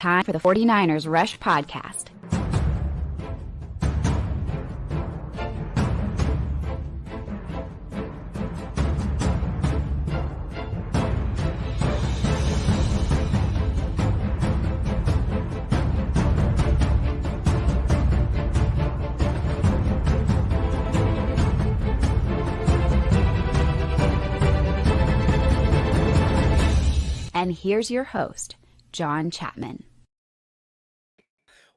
Time for the 49ers Rush podcast. And here's your host, John Chapman.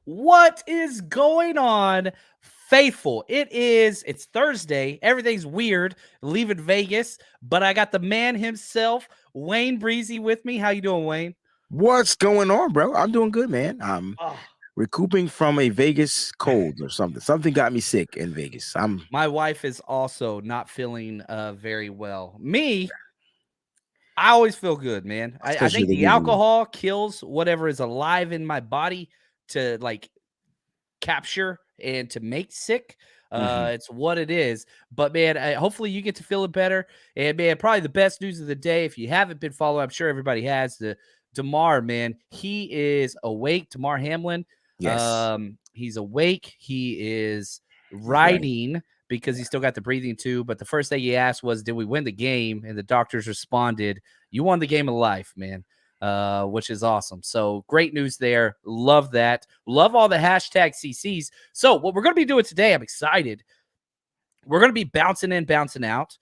What is going on, faithful? It's Thursday. Everything's weird. Leaving Vegas, but I got the man himself, Wayne Breezy, with me. How you doing, Wayne? What's going on, bro? I'm doing good, man. I'm recouping from a Vegas cold or something. Something got me sick in Vegas. My wife is also not feeling very well. Me, I always feel good, man. I think the alcohol kills whatever is alive in my body to like capture and to make sick. It's what it is. But man, hopefully you get to feel it better. And man, probably the best news of the day, if you haven't been following, I'm sure everybody has, the DeMar, man. He is awake. DeMar Hamlin. Yes. He's awake. He is riding because he's still got the breathing tube. But the first thing he asked was, did we win the game? And the doctors responded, you won the game of life, man. Which is awesome. So great news there. Love that. Love all the hashtag CCs. So what we're going to be doing today, I'm excited. We're going to be bouncing in, bouncing out.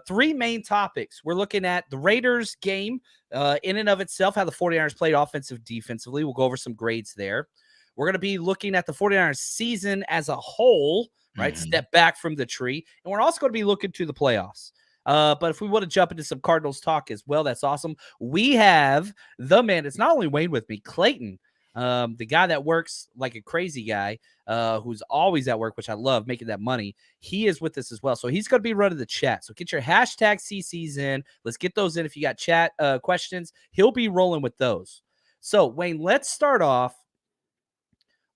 Three main topics. We're looking at the Raiders game in and of itself, how the 49ers played offensive, defensively. We'll go over some grades there. We're going to be looking at the 49ers season as a whole, right? Step back from the tree. And we're also going to be looking to the playoffs. But if we want to jump into some Cardinals talk as well, that's awesome. We have the man. It's not only Wayne with me, Clayton, the guy that works like a crazy guy, who's always at work, which I love, making that money. He is with us as well. So he's going to be running the chat. So get your hashtag CCs in. Let's get those in. If you got chat questions, he'll be rolling with those. So Wayne, let's start off.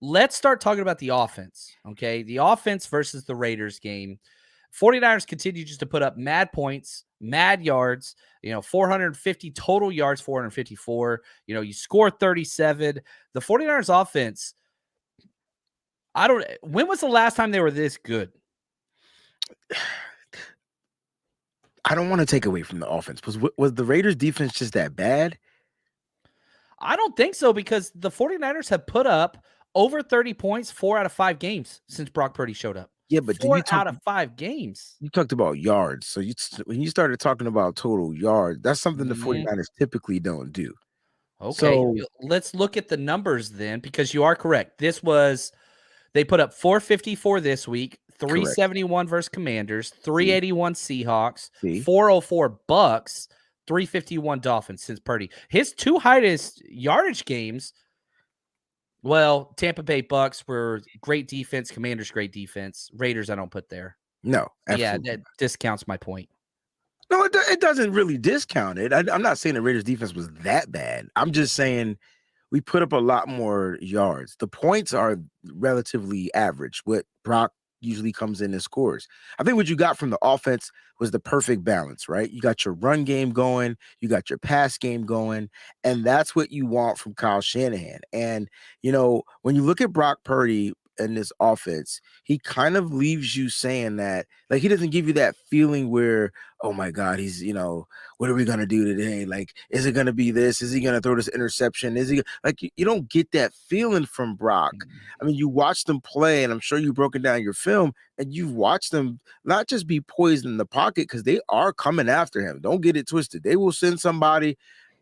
Let's start talking about the offense. Okay. The offense versus the Raiders game. 49ers continue just to put up mad points, mad yards, 450 total yards, 454. You score 37. The 49ers offense, when was the last time they were this good? I don't want to take away from the offense. Was the Raiders defense just that bad? I don't think so, because the 49ers have put up over 30 points 4 out of 5 games since Brock Purdy showed up. Yeah, but 4 out of 5 games. You talked about yards. So when you started talking about total yards, that's something the 49ers typically don't do. Okay, so let's look at the numbers then, because you are correct. They put up 454 this week, 371 versus Commanders, 381 Seahawks, 404 Bucks, 351 Dolphins since Purdy. His 2 highest yardage games, well, Tampa Bay Bucks were great defense, Commanders great defense, Raiders I don't put there. No, yeah, that discounts my point. No, it doesn't really discount it. I'm not saying the Raiders defense was that bad. I'm just saying we put up a lot more yards. The points are relatively average. What Brock usually comes in and scores. I think what you got from the offense was the perfect balance, right? You got your run game going, you got your pass game going, and that's what you want from Kyle Shanahan. And, when you look at Brock Purdy in this offense, he kind of leaves you saying that, like, he doesn't give you that feeling where, oh my God, he's, what are we going to do today? Like, is it going to be this? Is he going to throw this interception? Is he like, you don't get that feeling from Brock. I mean, you watch them play, and I'm sure you've broken down your film, and you've watched them not just be poised in the pocket, because they are coming after him. Don't get it twisted. They will send somebody,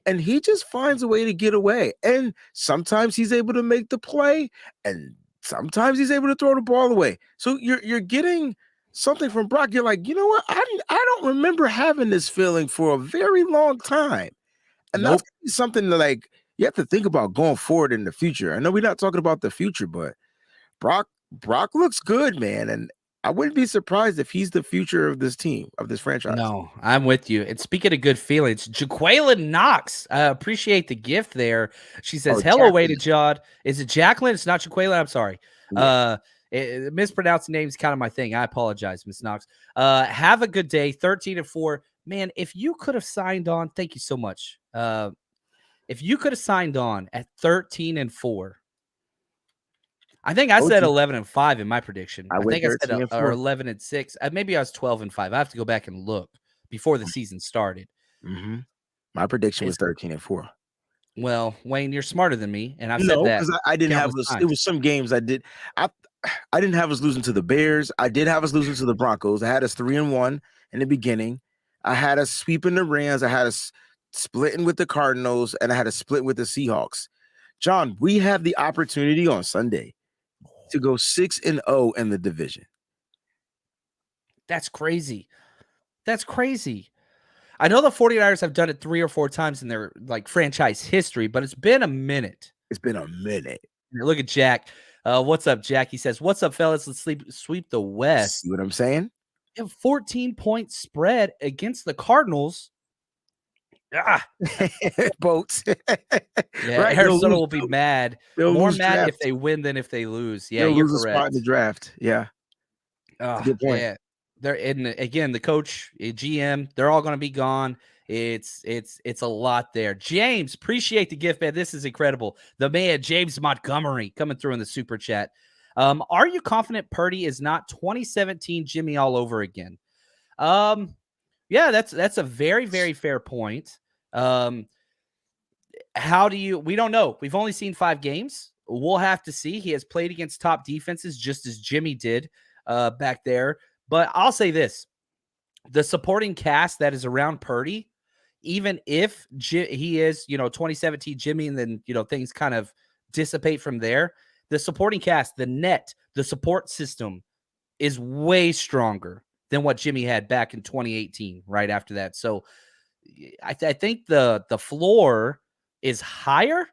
and he just finds a way to get away. And sometimes he's able to make the play, and sometimes he's able to throw the ball away. So you're getting something from Brock. You're like, you know what? I don't remember having this feeling for a very long time. And that's something that, like, you have to think about going forward in the future. I know we're not talking about the future, but Brock looks good, man. And I wouldn't be surprised if he's the future of this team, of this franchise. No, I'm with you. And speaking of good feelings, Jaqueline Knox, I appreciate the gift there. She says, hello, way to Jod. Is it Jacqueline? It's not Jaqueline. I'm sorry. Yeah. Mispronounced names kind of my thing. I apologize, Miss Knox. Have a good day. 13-4. Man, if you could have signed on, thank you so much. if you could have signed on at 13-4, I think I said 11-5 in my prediction. I think I said 13-4. or 11-6. Maybe I was 12-5. I have to go back and look before the season started. Mm-hmm. My prediction was 13-4. Well, Wayne, you're smarter than me, and I've said No, that. because I didn't have us. It was some games I did. I didn't have us losing to the Bears. I did have us losing to the Broncos. I had us 3-1 in the beginning. I had us sweeping the Rams. I had us splitting with the Cardinals, and I had a split with the Seahawks. John, we have the opportunity on Sunday to go 6-0 in the division. That's crazy. That's crazy. I know the 49ers have done it 3 or 4 times in their like franchise history, but it's been a minute. It's been a minute. Look at Jack. What's up, Jack? He says, "What's up, fellas? Let's sweep the West." See what I'm saying? You have 14-point spread against the Cardinals. Boats. Yeah, Right, Arizona will be mad. More mad draft. if they win than if they lose. Yeah, they'll you're lose correct. a spot in the draft. Yeah. Good point. Yeah. They're again, the coach, GM, they're all going to be gone. It's a lot there. James, appreciate the gift, man. This is incredible. The man, James Montgomery, coming through in the super chat. Are you confident Purdy is not 2017 Jimmy all over again? Yeah, that's a very, very fair point. How do you? We don't know. We've only seen 5 games. We'll have to see. He has played against top defenses just as Jimmy did back there. But I'll say this: the supporting cast that is around Purdy, even if he is, 2017 Jimmy, and then, things kind of dissipate from there, the supporting cast, the net, the support system is way stronger than what Jimmy had back in 2018, right after that. So I think the floor is higher.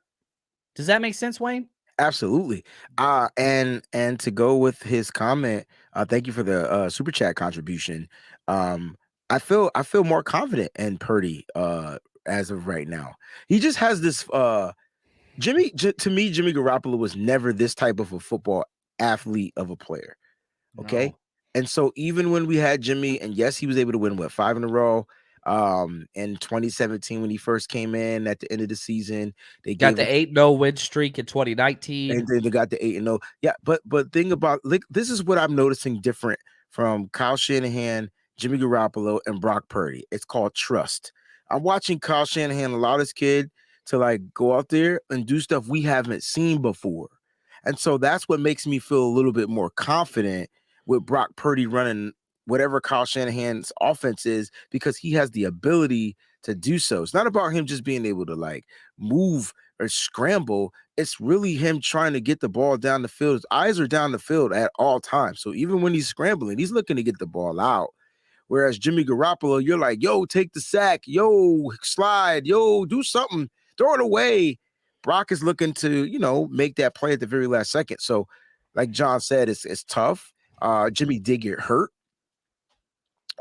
Does that make sense, Wayne? Absolutely. And to go with his comment, thank you for the super chat contribution. I feel more confident in Purdy as of right now. He just has this to me, Jimmy Garoppolo was never this type of a football athlete of a player. Okay. No. And so even when we had Jimmy, and yes, he was able to win 5 in a row. In 2017, when he first came in at the end of the season, they got the 8-0 win streak in 2019, and then they got the 8-0. Yeah, but thing about this is what I'm noticing different from Kyle Shanahan, Jimmy Garoppolo, and Brock Purdy. It's called trust. I'm watching Kyle Shanahan allow this kid to go out there and do stuff we haven't seen before, and so that's what makes me feel a little bit more confident with Brock Purdy running whatever Kyle Shanahan's offense is, because he has the ability to do so. It's not about him just being able to move or scramble. It's really him trying to get the ball down the field. His eyes are down the field at all times. So even when he's scrambling, he's looking to get the ball out. Whereas Jimmy Garoppolo, you're like, yo, take the sack, yo, slide, yo, do something, throw it away. Brock is looking to, make that play at the very last second. So like John said, it's tough. Jimmy did get hurt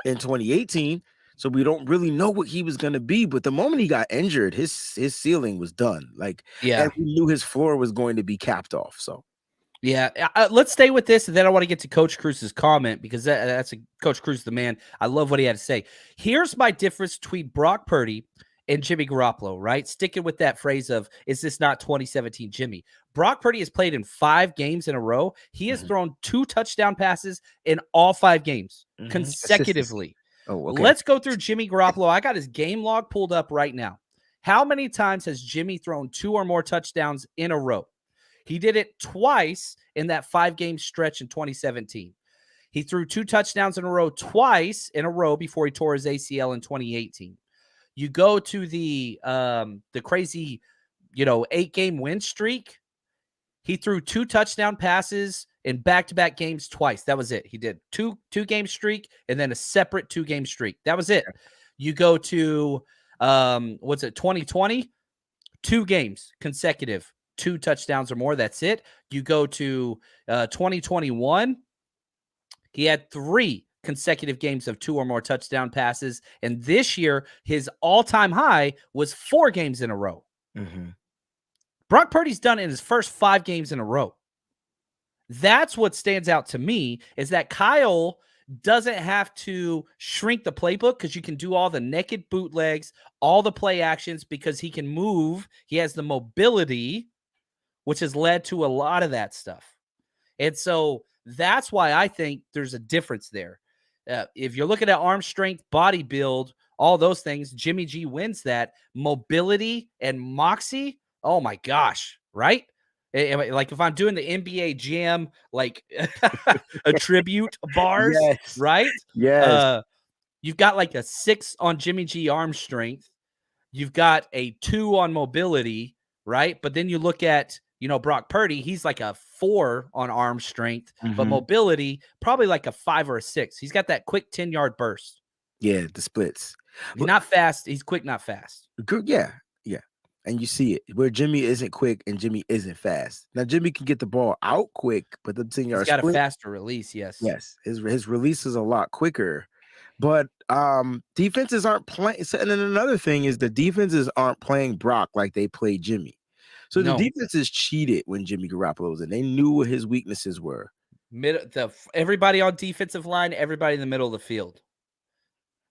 in 2018, so we don't really know what he was going to be. But the moment he got injured, his ceiling was done. And we knew his floor was going to be capped off. So, yeah, let's stay with this, and then I want to get to Coach Cruz's comment, because that's Coach Cruz, the man. I love what he had to say. Here's my difference between Brock Purdy and Jimmy Garoppolo, right? Sticking with that phrase of, is this not 2017 Jimmy? Brock Purdy has played in 5 games in a row. He has thrown 2 touchdown passes in all 5 games consecutively. Oh, okay. Let's go through Jimmy Garoppolo. I got his game log pulled up right now. How many times has Jimmy thrown 2 or more touchdowns in a row? He did it twice in that 5-game stretch in 2017. He threw 2 touchdowns in a row twice in a row before he tore his ACL in 2018. You go to the crazy, 8-game win streak. He threw 2 touchdown passes in back-to-back games twice. That was it. He did two-game streak and then a separate 2-game streak. That was it. You go to 2020, 2 games consecutive, 2 touchdowns or more. That's it. You go to 2021, he had 3 consecutive games of 2 or more touchdown passes. And this year, his all-time high was 4 games in a row. Brock Purdy's done it in his first 5 games in a row. That's what stands out to me, is that Kyle doesn't have to shrink the playbook because you can do all the naked bootlegs, all the play actions because he can move. He has the mobility, which has led to a lot of that stuff. And so that's why I think there's a difference there. If you're looking at arm strength, body build, all those things, Jimmy G wins that. Mobility and moxie, oh my gosh, right? Like if I'm doing the NBA Jam, like attribute bars, Yes. right? Yes. You've got like a 6 on Jimmy G arm strength. You've got a 2 on mobility, right? But then you look at, Brock Purdy, he's like a 4 on arm strength, but mobility, probably like a 5 or a 6. He's got that quick 10-yard burst. Yeah, the splits. He's not fast. He's quick, not fast. Good. Yeah. And you see it where Jimmy isn't quick and Jimmy isn't fast. Now Jimmy can get the ball out quick, but the 10-yard He's got split, a faster release. Yes. his release is a lot quicker. But defenses aren't playing. And then another thing is the defenses aren't playing Brock like they played Jimmy. So the defenses cheated when Jimmy Garoppolo was in. They knew what his weaknesses were. Everybody on defensive line, everybody in the middle of the field.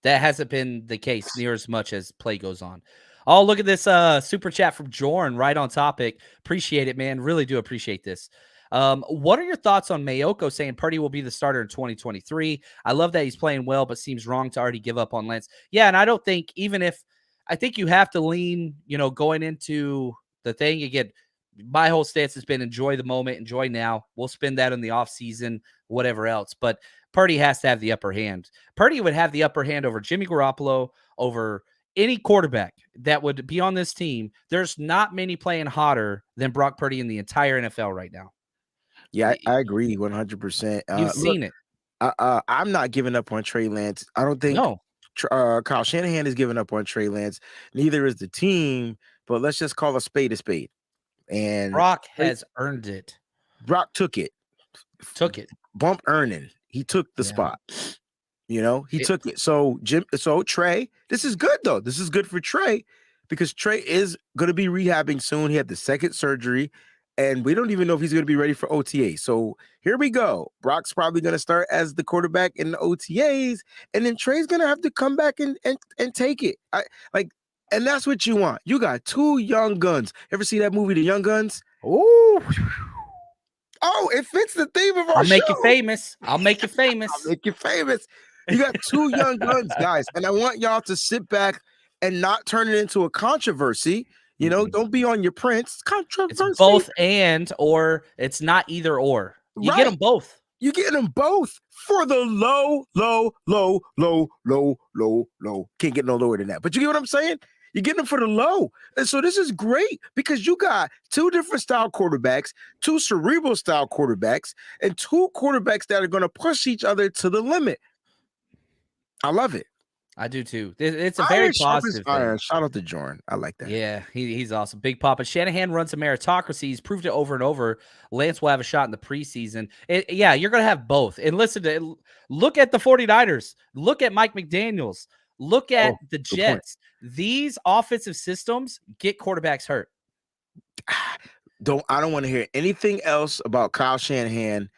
That hasn't been the case near as much as play goes on. Oh, look at this super chat from Jorn, right on topic. Appreciate it, man. Really do appreciate this. What are your thoughts on Mayoko saying Purdy will be the starter in 2023? I love that he's playing well, but seems wrong to already give up on Lance. Yeah, and I don't think I think you have to lean, going into the thing. Again, my whole stance has been enjoy the moment, enjoy now. We'll spend that in the offseason, whatever else. But Purdy has to have the upper hand. Purdy would have the upper hand over Jimmy Garoppolo, over any quarterback that would be on this team. There's not many playing hotter than Brock Purdy in the entire NFL right now. Yeah, I agree 100%. You've seen it. I'm not giving up on Trey Lance. I don't think Kyle Shanahan is giving up on Trey Lance. Neither is the team, but let's just call a spade a spade. And Brock has earned it. Brock took it. Bump earning. He took the spot. He took it. So Trey, this is good though. This is good for Trey because Trey is going to be rehabbing soon. He had the second surgery, and we don't even know if he's going to be ready for OTA. So here we go. Brock's probably going to start as the quarterback in the OTAs, and then Trey's going to have to come back and take it. And that's what you want. You got 2 young guns. Ever see that movie, The Young Guns? Ooh. Oh, it fits the theme of our show. I'll make you famous. I'll make you famous. You got 2 young guns, guys, and I want y'all to sit back and not turn it into a controversy. Don't be on your Prince. Controversy. It's both or it's not either or. You get them both. You get them both for the low. Can't get no lower than that. But you get what I'm saying? You're getting them for the low. And so this is great because you got 2 different style quarterbacks, 2 cerebral style quarterbacks, and 2 quarterbacks that are going to push each other to the limit. I love it. I do too. It's a very positive thing. Shout out to Jordan. I like that. Yeah, he's awesome. Big Papa. Shanahan runs a meritocracy. He's proved it over and over. Lance will have a shot in the preseason. You're going to have both. And look at the 49ers. Look at Mike McDaniels. Look at the Jets. These offensive systems get quarterbacks hurt. I don't want to hear anything else about Kyle Shanahan,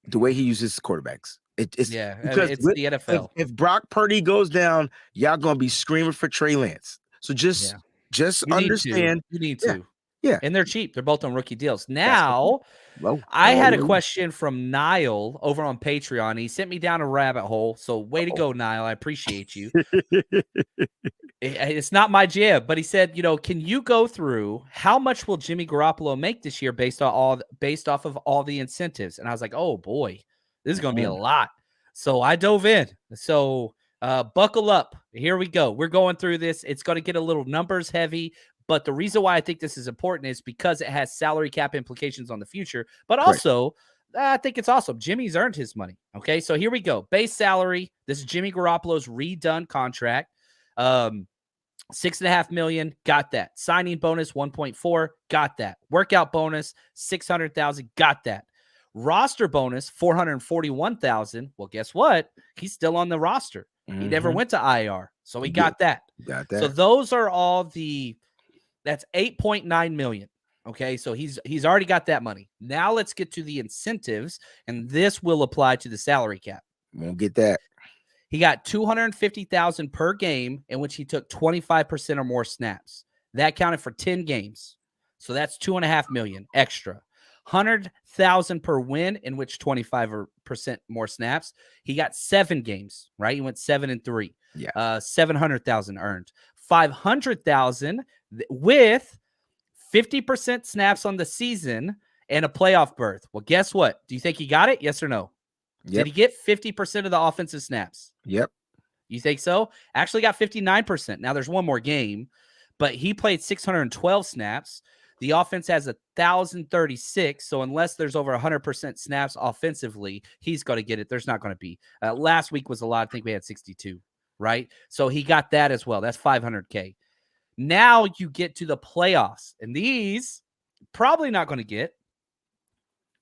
the way he uses quarterbacks. It's the NFL. If Brock Purdy goes down, y'all gonna be screaming for Trey Lance. So just understand. You need to. Yeah. And they're cheap. They're both on rookie deals. Now, I had a question from Niall over on Patreon. He sent me down a rabbit hole. So way to go, Niall. I appreciate you. It's not my jam, but he said, can you go through how much will Jimmy Garoppolo make this year based off of all the incentives? And I was like, oh boy, this is going to be a lot. So I dove in. So buckle up. Here we go. We're going through this. It's going to get a little numbers heavy. But the reason why I think this is important is because it has salary cap implications on the future. But also, I think it's awesome. Jimmy's earned his money. Okay, so here we go. Base salary. This is Jimmy Garoppolo's redone contract. $6.5 million. Got that. Signing bonus 1.4. Got that. Workout bonus 600,000. Got that. Roster bonus 441,000. Well, guess what? He's still on the roster. He never went to IR, so he got that. So those are all that's $8.9 million. Okay, so he's already got that money. Now let's get to the incentives, and this will apply to the salary cap. Won't get that. He got $250,000 per game in which he took 25% or more snaps. That counted for 10 games. So that's $2.5 million extra. $100,000 per win in which 25% more snaps. He got 7 games, right? He went 7-3. Yeah. $700,000 earned. $500,000 with 50% snaps on the season and a playoff berth. Well, guess what? Do you think he got it? Yes or no? Yep. Did he get 50% of the offensive snaps? Yep. You think so? Actually got 59%. Now there's one more game, but he played 612 snaps. The offense has 1,036. So unless there's over 100% snaps offensively, he's going to get it. There's not going to be. Last week was a lot. I think we had 62, right? So he got that as well. That's $500K. Now you get to the playoffs, and these probably not going to get,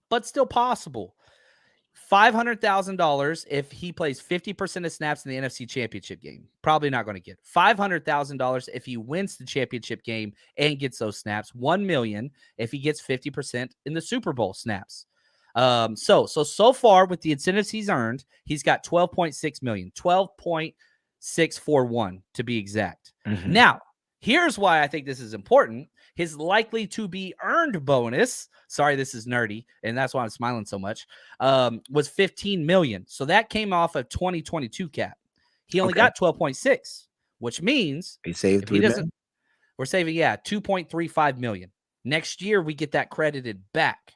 but still possible. $500,000 if he plays 50% of snaps in the NFC Championship game. Probably not going to get. $500,000 if he wins the championship game and gets those snaps. $1 million if he gets 50% in the Super Bowl snaps. So far with the incentives he's earned, he's got $12.6 million, 12.641 to be exact. Mm-hmm. Now, here's why I think this is important. His likely to be earned bonus, sorry, this is nerdy, and that's why I'm smiling so much, was $15 million. So that came off a 2022 cap. He only got 12.6, which means he saved $3 million. We're saving, $2.35 million. Next year, we get that credited back.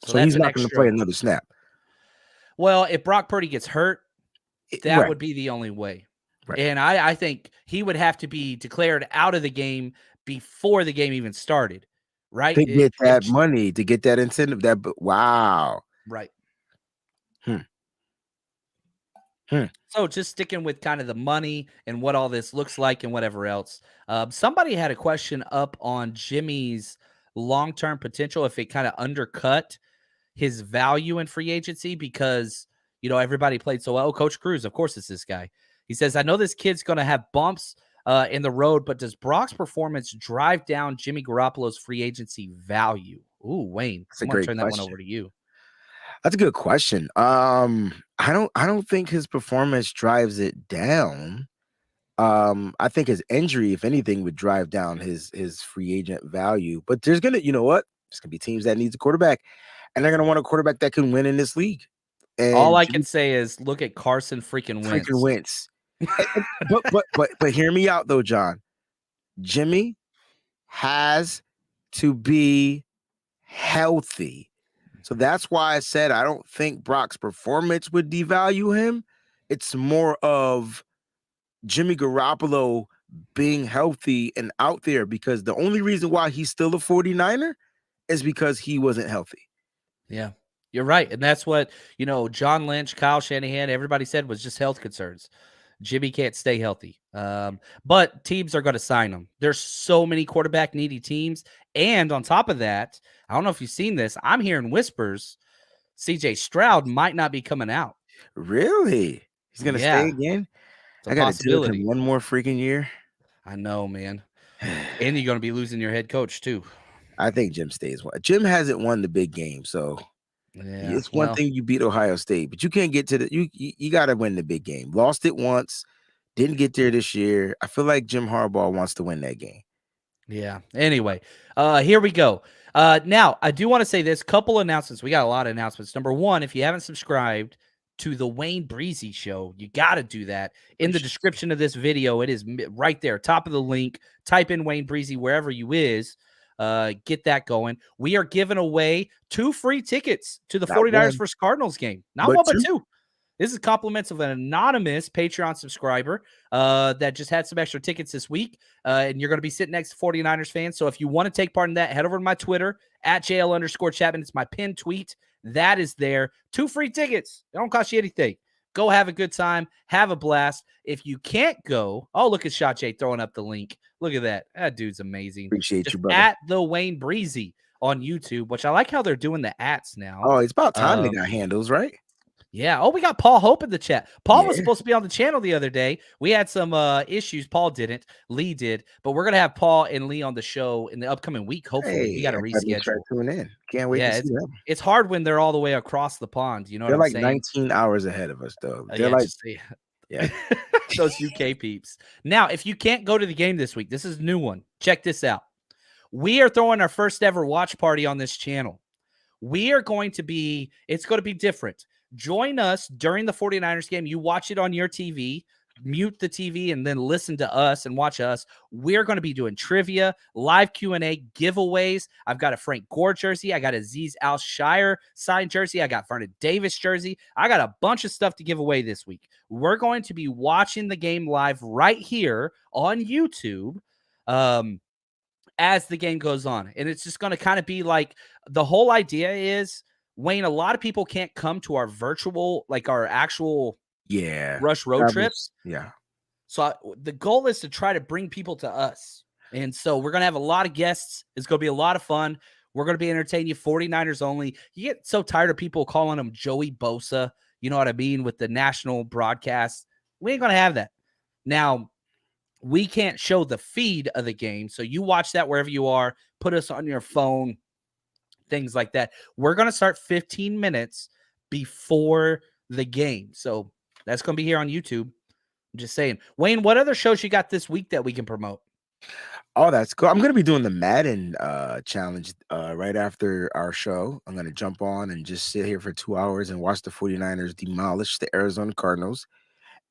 So he's not going to play another snap. Well, if Brock Purdy gets hurt, that would be the only way. Right. And I think he would have to be declared out of the game before the game even started, right? To get that money, to get that incentive, wow. Right. So just sticking with kind of the money and what all this looks like and whatever else. Somebody had a question up on Jimmy's long-term potential, if it kind of undercut his value in free agency because, everybody played so well. Coach Cruz, of course, it's this guy. He says, I know this kid's going to have bumps in the road, but does Brock's performance drive down Jimmy Garoppolo's free agency value? Ooh, Wayne, I'm going to turn that one over to you. That's a good question. I don't think his performance drives it down. I think his injury, if anything, would drive down his free agent value. But there's gonna, there's gonna be teams that needs a quarterback, and they're gonna want a quarterback that can win in this league. And all I can say is look at Carson freaking Wentz. but hear me out though, John. Jimmy has to be healthy. So that's why I said I don't think Brock's performance would devalue him. It's more of Jimmy Garoppolo being healthy and out there, because the only reason why he's still a 49er is because he wasn't healthy. Yeah, you're right. And that's what, John Lynch, Kyle Shanahan, everybody said was just health concerns. Jimmy can't stay healthy. But teams are going to sign him. There's so many quarterback needy teams. And on top of that, I don't know if you've seen this, I'm hearing whispers CJ Stroud might not be coming out. Really? He's going to stay again? I got to do him one more freaking year. I know, man. And you're going to be losing your head coach too. I think Jim stays. Jim hasn't won the big game, so it's one thing you beat Ohio State, but you can't get to the you got to win the big game. Lost it once, didn't get there this year. I feel like Jim Harbaugh wants to win that game. Yeah. Anyway, here we go. Now, I do want to say this couple announcements. We got a lot of announcements. Number one, if you haven't subscribed to the Wayne Breezy Show, you got to do that. In the description of this video, it is right there, top of the link. Type in Wayne Breezy wherever you is. Get that going. We are giving away 2 free tickets to the 49ers versus Cardinals game. Not one, but 2. This is compliments of an anonymous Patreon subscriber that just had some extra tickets this week. And you're going to be sitting next to 49ers fans. So if you want to take part in that, head over to my Twitter at JL_Chapman. It's my pinned tweet. That is there. 2 free tickets. They don't cost you anything. Go have a good time. Have a blast. If you can't go, look at Shot J throwing up the link. Look at that. That dude's amazing. Appreciate you, brother. At the Wayne Breezy on YouTube, which I like how they're doing the ats now. Oh, it's about time they got handles, right? Yeah. Oh, we got Paul Hope in the chat. Paul was Yeah. supposed to be on the channel the other day. We had some issues. Paul didn't. Lee did. But we're going to have Paul and Lee on the show in the upcoming week. Hopefully, we got to I gotta make sure reschedule. I tune in. Can't wait to Yeah, see them. it's hard when they're all the way across the pond. You know what They're I'm like saying? 19 hours ahead of us, though. They're Yeah, like, just see yeah. those UK peeps. Now, if you can't go to the game this week, this is a new one. Check this out. We are throwing our first ever watch party on this channel. It's going to be different. Join us during the 49ers game. You watch it on your TV, mute the TV, and then listen to us and watch us. We're going to be doing trivia, live Q&A, giveaways. I've got a Frank Gore jersey. I got a Azeez Al-Shire signed jersey. I got Vernon Davis jersey. I got a bunch of stuff to give away this week. We're going to be watching the game live right here on YouTube. As the game goes on. And it's just going to kind of be like the whole idea is, Wayne, a lot of people can't come to our virtual, like our actual Rush road trips. Yeah. So the goal is to try to bring people to us. And so we're going to have a lot of guests. It's going to be a lot of fun. We're going to be entertaining you, 49ers only. You get so tired of people calling him Joey Bosa, you know what I mean, with the national broadcast. We ain't going to have that. Now, we can't show the feed of the game. So you watch that wherever you are, put us on your phone, things like that. We're going to start 15 minutes before the game. So that's going to be here on YouTube. I'm just saying. Wayne, what other shows you got this week that we can promote? Oh, that's cool. I'm going to be doing the Madden challenge right after our show. I'm going to jump on and just sit here for 2 hours and watch the 49ers demolish the Arizona Cardinals.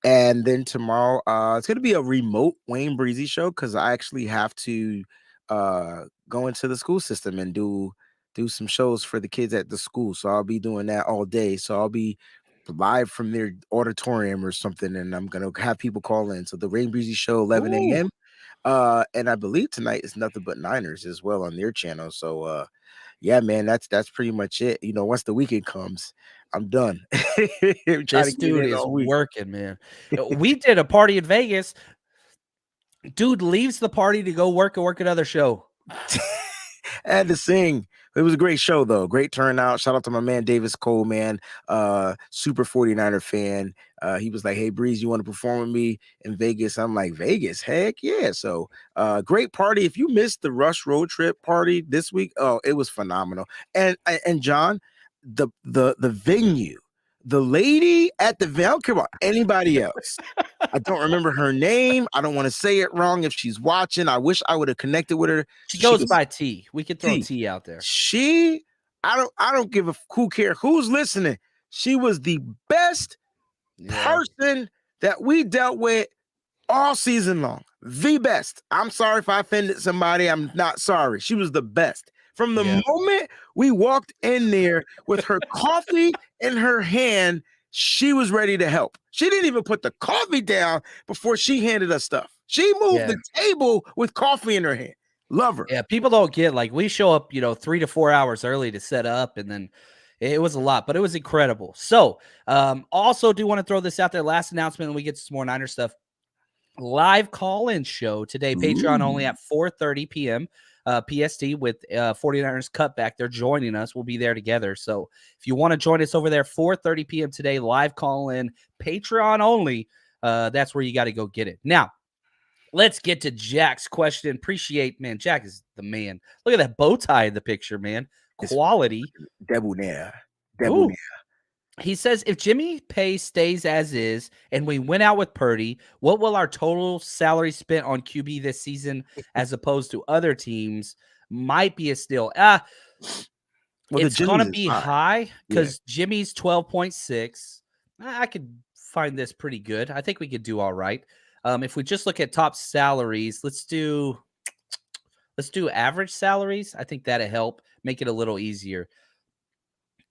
And then tomorrow, it's going to be a remote Wayne Breezy show because I actually have to go into the school system and do some shows for the kids at the school. So I'll be doing that all day. So I'll be live from their auditorium or something, and I'm going to have people call in. So the Wayne Breezy show, 11 a.m. And I believe tonight is Nothing But Niners as well on their channel. So yeah, man, that's pretty much it. You know, once the weekend comes, I'm done. This dude is working, man. We did a party in Vegas. Dude leaves the party to go work another show. I had to sing. It was a great show, though. Great turnout. Shout out to my man, Davis Cole, man. Super 49er fan. He was like, hey, Breeze, you want to perform with me in Vegas? I'm like, Vegas? Heck yeah. So great party. If you missed the Rush road trip party this week, oh, it was phenomenal. And John, the venue, the lady at the venue, I don't care about anybody else. I don't remember her name. I don't want to say it wrong if she's watching. I wish I would have connected with her. She goes by T. We could throw T out there. I don't give a who care who's listening. She was the best person that we dealt with all season long. The best. I'm sorry if I offended somebody. I'm not sorry. She was the best. From the moment we walked in there with her coffee in her hand, she was ready to help. She didn't even put the coffee down before she handed us stuff. She moved the table with coffee in her hand. Love her. Yeah, people don't get, like, we show up, 3 to 4 hours early to set up, and then it was a lot, but it was incredible. So, also do want to throw this out there. Last announcement, and we get some more Niner stuff. Live call-in show today, Patreon only at 4:30 p.m. PST with 49ers Cutback. They're joining us. We'll be there together. So if you want to join us over there, 4:30 p.m. today, live call-in, Patreon only. That's where you got to go get it. Now, let's get to Jack's question. Man, Jack is the man. Look at that bow tie in the picture, man. Quality. Debonair. He says, if Jimmy pay stays as is and we went out with Purdy, what will our total salary spent on QB this season as opposed to other teams might be a steal? It's going to be high because Jimmy's 12.6. I could find this pretty good. I think we could do all right. If we just look at top salaries, let's do average salaries. I think that'll help make it a little easier.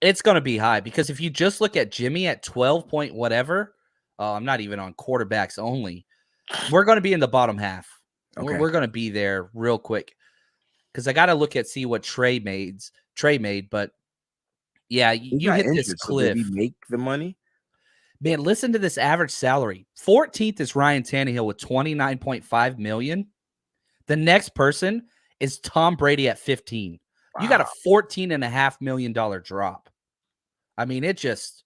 It's going to be high because if you just look at Jimmy at 12 point whatever, I'm not even on quarterbacks only. We're going to be in the bottom half. Okay. We're going to be there real quick because I got to see what Trey made. But yeah, you hit this cliff. So did he make the money? Man, listen to this average salary. 14th is Ryan Tannehill with $29.5 million. The next person is Tom Brady at 15. Wow. You got a $14.5 million drop. I mean, it just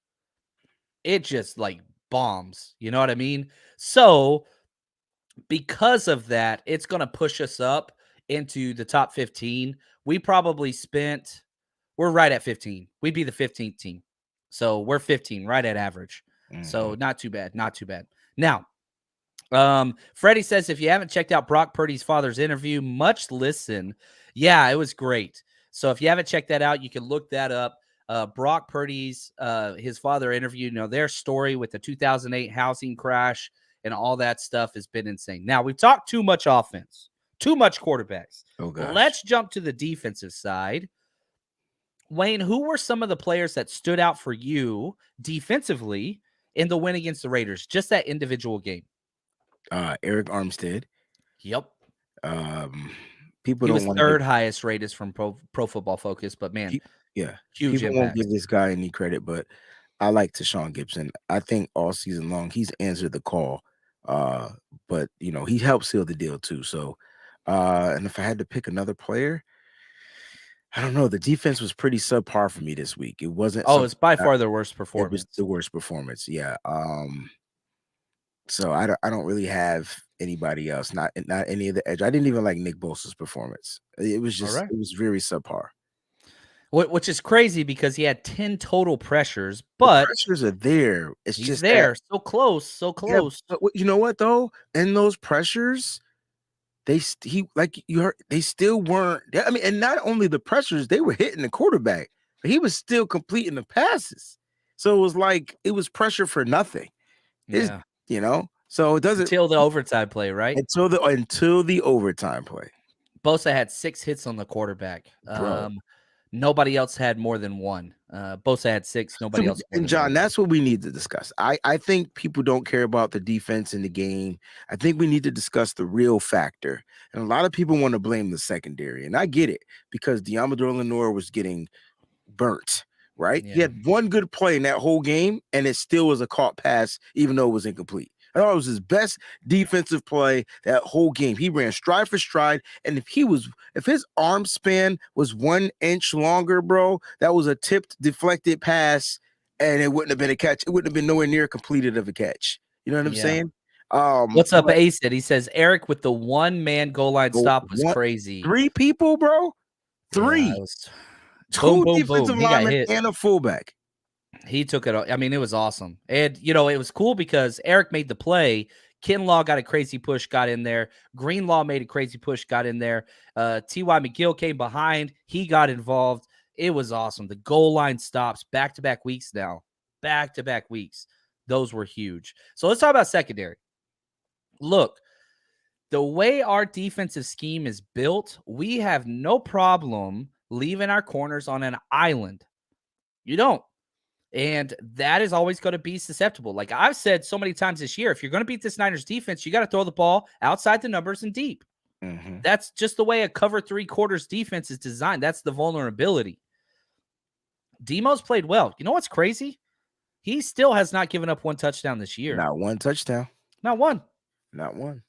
it just like bombs. You know what I mean? So because of that, it's going to push us up into the top 15. We probably we're right at 15. We'd be the 15th team. So we're 15, right at average. So not too bad. Not too bad. Now, Freddie says, if you haven't checked out Brock Purdy's father's interview, much listen. Yeah, it was great. So if you haven't checked that out, you can look that up. Brock Purdy's, his father interview, their story with the 2008 housing crash and all that stuff has been insane. Now, we've talked too much offense, too much quarterbacks. Oh, gosh. Let's jump to the defensive side. Wayne, who were some of the players that stood out for you defensively in the win against the Raiders? Just that individual game. Eric Armstead. Yep. People he don't was want third highest rated from Pro Football Focus, but man, huge people impact. Won't give this guy any credit, but I like Tashawn Gibson. I think all season long he's answered the call. But he helped seal the deal too. So, and if I had to pick another player, I don't know. The defense was pretty subpar for me this week. It wasn't. Oh, it's by far the worst performance. It was the worst performance. Yeah. So I don't really have anybody else. Not any of the edge. I didn't even like Nick Bosa's performance. It was just It was very subpar. Which is crazy because he had 10 total pressures, but the pressures are there. It's he's just there, so close. Yeah, but you know what though? In those pressures, they still weren't. I mean, and not only the pressures, they were hitting the quarterback, but he was still completing the passes. So it was like it was pressure for nothing. Yeah. So it doesn't until the overtime play, right? Until the overtime play. Bosa had 6 hits on the quarterback. Bro. Nobody else had more than one. Bosa had 6. Nobody else. And John, that's what we need to discuss. I think people don't care about the defense in the game. I think we need to discuss the real factor. And a lot of people want to blame the secondary. And I get it because Diamador Lenore was getting burnt, right? Yeah. He had one good play in that whole game, and it still was a caught pass, even though it was incomplete. I thought it was his best defensive play that whole game. He ran stride for stride, and if his arm span was 1 inch longer, bro, that was a tipped, deflected pass, and it wouldn't have been a catch. It wouldn't have been nowhere near completed of a catch. You know what I'm saying? What's up, Ace? He says Eric with the one-man goal line stop was crazy. 3 people, bro. 3. Yeah, Two defensive linemen and a fullback. He took it. I mean, it was awesome. And, it was cool because Eric made the play. Kinlaw got a crazy push, got in there. Greenlaw made a crazy push, got in there. T.Y. McGill came behind. He got involved. It was awesome. The goal line stops back-to-back weeks now. Back-to-back weeks. Those were huge. So let's talk about secondary. Look, the way our defensive scheme is built, we have no problem leaving our corners on an island. You don't. And that is always going to be susceptible. Like I've said so many times this year, if you're going to beat this Niners defense, you got to throw the ball outside the numbers and deep. Mm-hmm. That's just the way a cover 3 quarters defense is designed. That's the vulnerability. Demo's played well. You know what's crazy? He still has not given up 1 touchdown this year. Not 1 touchdown. Not one. Not one.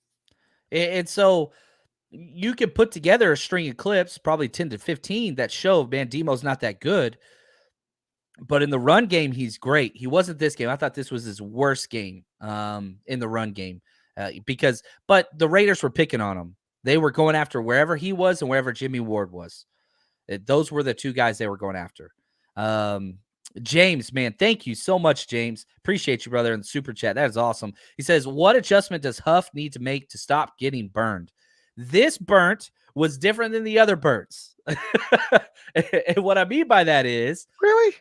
And so you can put together a string of clips, probably 10 to 15, that show, man, Demo's not that good. But in the run game, he's great. He wasn't this game. I thought this was his worst game in the run game but the Raiders were picking on him. They were going after wherever he was and wherever Jimmy Ward was. Those were the 2 guys they were going after. James, man, thank you so much, James. Appreciate you, brother, in the super chat. That is awesome. He says, what adjustment does Huff need to make to stop getting burned? This burnt was different than the other burns. And what I mean by that is... Really?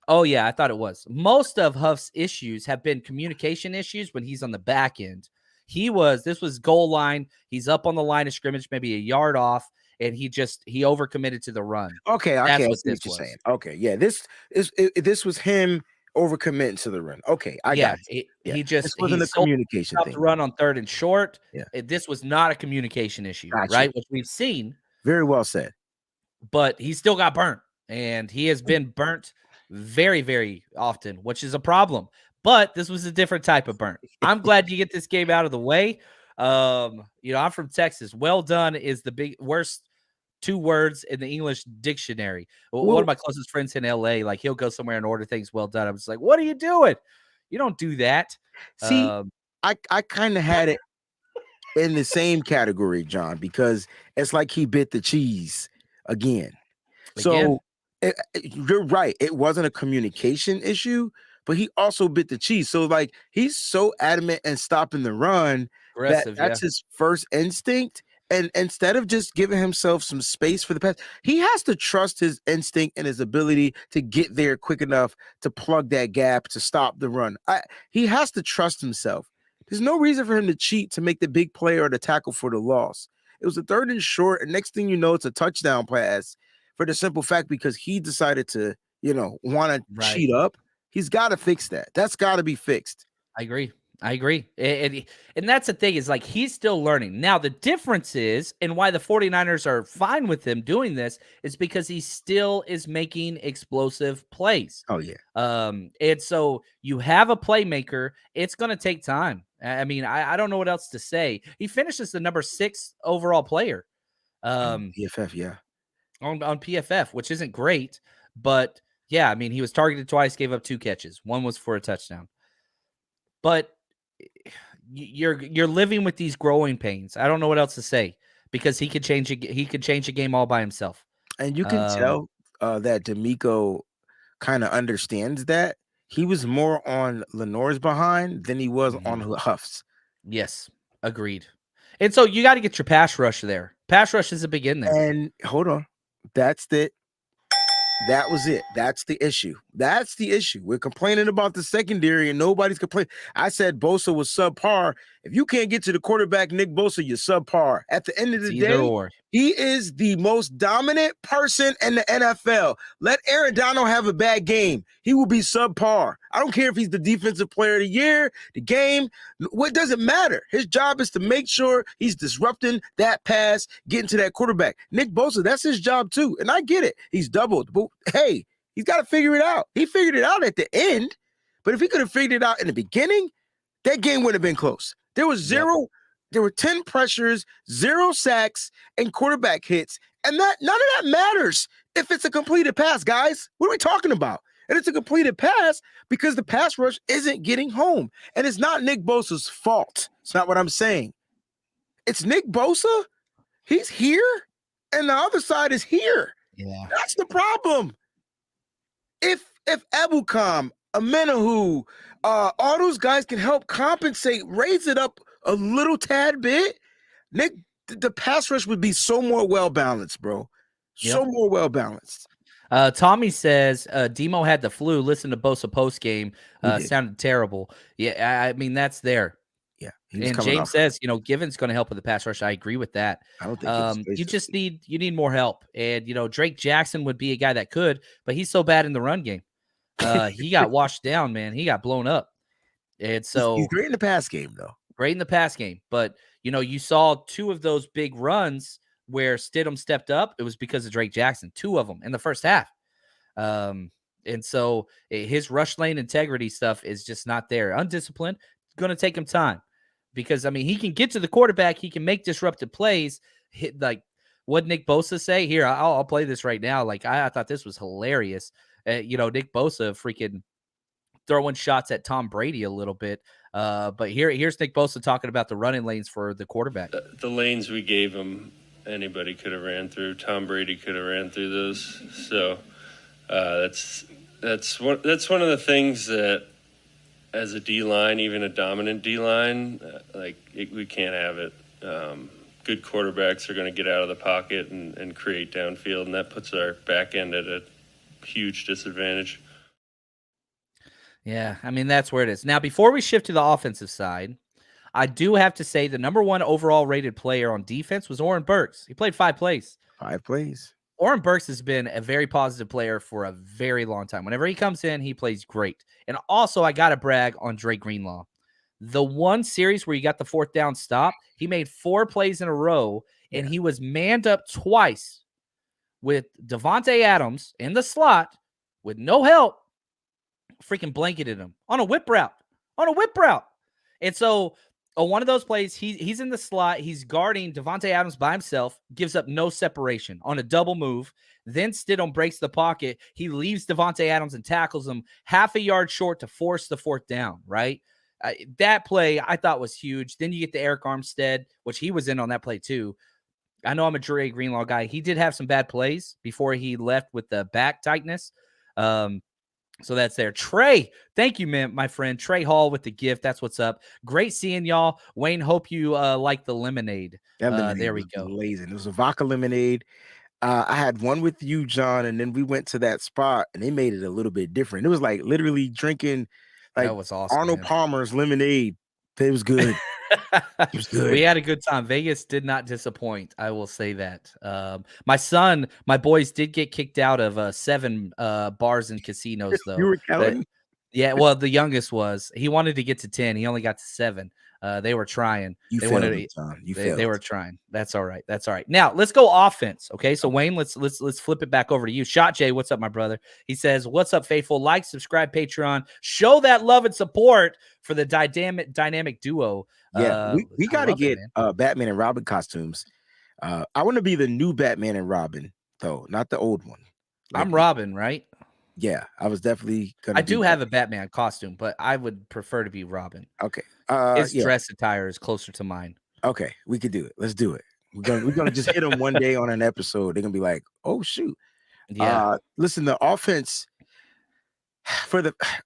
Oh, yeah, I thought it was. Most of Huff's issues have been communication issues when he's on the back end. This was goal line. He's up on the line of scrimmage, maybe a yard off, and he overcommitted to the run. Okay, I see what you're saying. Okay, yeah, this was him overcommitting to the run. Okay, I got it. This wasn't a communication thing. The run on 3rd and short. Yeah. This was not a communication issue, right? Which we've seen. Very well said. But he still got burnt, and he has been burnt very, very often, which is a problem. But this was a different type of burnt. I'm glad you get this game out of the way. I'm from Texas. Well done is the worst 2 words in the English dictionary. One of my closest friends in LA, like he'll go somewhere and order things well done. I'm just like, what are you doing? You don't do that. See, I kind of had it in the same category, John, because it's like he bit the cheese again. So you're right. It wasn't a communication issue, but he also bit the cheese. So like he's so adamant in stopping the run that aggressive. that's his first instinct. And instead of just giving himself some space for the pass, he has to trust his instinct and his ability to get there quick enough to plug that gap to stop the run. He has to trust himself. There's no reason for him to cheat to make the big play or the tackle for the loss. It was a 3rd and short, and next thing you know, it's a touchdown pass for the simple fact because he decided to, want to cheat up. He's got to fix that. That's got to be fixed. I agree. And that's the thing is like he's still learning. Now, the difference is, and why the 49ers are fine with him doing this is because he still is making explosive plays. Oh, yeah. And so you have a playmaker. It's going to take time. I mean, I don't know what else to say. He finishes the number 6 overall player. PFF, yeah. On PFF, which isn't great. But, yeah, I mean, he was targeted twice, gave up 2 catches. One was for a touchdown. But you're living with these growing pains. I don't know what else to say because he could change a game all by himself. And you can tell that D'Amico kind of understands that. He was more on Lenore's behind than he was on Huff's. Yes, agreed. And so you got to get your pass rush there. Pass rush is a big in there. And hold on. That was it. That's the issue. We're complaining about the secondary and nobody's complaining. I said Bosa was subpar. If you can't get to the quarterback, Nick Bosa, you're subpar. At the end of the day, he is the most dominant person in the NFL. Let Aaron Donald have a bad game. He will be subpar. I don't care if he's the defensive player of the year, the game. What doesn't matter? His job is to make sure he's disrupting that pass, getting to that quarterback. Nick Bosa, that's his job too. And I get it. He's doubled. But hey, he's got to figure it out. He figured it out at the end. But if he could have figured it out in the beginning, that game would have been close. There was zero. There were 10 pressures, 0 sacks, and quarterback hits. And none of that matters if it's a completed pass, guys. What are we talking about? And it's a completed pass because the pass rush isn't getting home. And it's not Nick Bosa's fault. It's not what I'm saying. It's Nick Bosa. He's here, and the other side is here. Yeah. That's the problem. If Ebukam, Amenahu, all those guys can help compensate, raise it up a little tad bit, Nick, the pass rush would be so more well-balanced, bro. So more well-balanced. Tommy says Demo had the flu. Listen to Bosa post game. Sounded terrible. Yeah, I mean, that's there. Yeah. And James says, Given's going to help with the pass rush. I agree with that. I don't think you need more help. And, Drake Jackson would be a guy that could, but he's so bad in the run game. He got washed down, man. He got blown up. And so he's great in the pass game, though. Great in the pass game. But, you saw 2 of those big runs where Stidham stepped up. It was because of Drake Jackson, 2 of them in the first half. And so his rush lane integrity stuff is just not there. Undisciplined. It's going to take him time because, he can get to the quarterback. He can make disruptive plays. Like what Nick Bosa say here, I'll play this right now. Like I thought this was hilarious. Nick Bosa freaking throwing shots at Tom Brady a little bit. But here's Nick Bosa talking about the running lanes for the quarterback. The lanes we gave him, anybody could have ran through. Tom Brady could have ran through those. So that's one of the things that, as a D-line, even a dominant D-line, we can't have it. Good quarterbacks are going to get out of the pocket and create downfield, and that puts our back end at a huge disadvantage. Yeah, that's where it is. Now, before we shift to the offensive side, I do have to say the number 1 overall rated player on defense was Oren Burks. He played 5 plays. 5 plays. Oren Burks has been a very positive player for a very long time. Whenever he comes in, he plays great. And also, I got to brag on Dre Greenlaw. The one series where he got the 4th down stop, he made 4 plays in a row, and he was manned up twice with Devontae Adams in the slot with no help, freaking blanketed him on a whip route. And so On one of those plays, he's in the slot. He's guarding Devontae Adams by himself, gives up no separation on a double move. Then Stidham breaks the pocket. He leaves Devontae Adams and tackles him half a yard short to force the fourth down, right? That play I thought was huge. Then you get to Eric Armstead, which he was in on that play too. I know I'm a Dre Greenlaw guy. He did have some bad plays before he left with the back tightness. So that's there. Trey, thank you, man, my friend. Trey Hall with the gift. That's what's up. Great seeing y'all. Wayne, hope you like the lemonade. There we go. Blazing. It was a vodka lemonade. I had one with you, John, and then we went to that spot, and they made it a little bit different. It was like literally drinking like that was awesome, Arnold Palmer's lemonade. It was good. It was good. We had a good time. Vegas did not disappoint. I will say that. My boys did get kicked out of 7 bars and casinos, though. You were counting? Yeah, well, the youngest was. He wanted to get to 10. He only got to 7. They were trying. They were trying. That's all right. That's all right. Now let's go offense. Okay, so Wayne, let's flip it back over to you. Shot Jay, what's up, my brother? He says, "What's up, faithful? Like, subscribe, Patreon, show that love and support for the dynamic duo." Yeah, we got to get Batman and Robin costumes. I want to be the new Batman and Robin, though, not the old one. I'm Robin, right? Yeah, I was definitely gonna. I do have a Batman costume, but I would prefer to be Robin. Okay. His dress attire is closer to mine. Okay, we could do it. Let's do it. We're gonna just hit them one day on an episode. They're gonna be like, "Oh shoot!" Yeah. Listen, the offense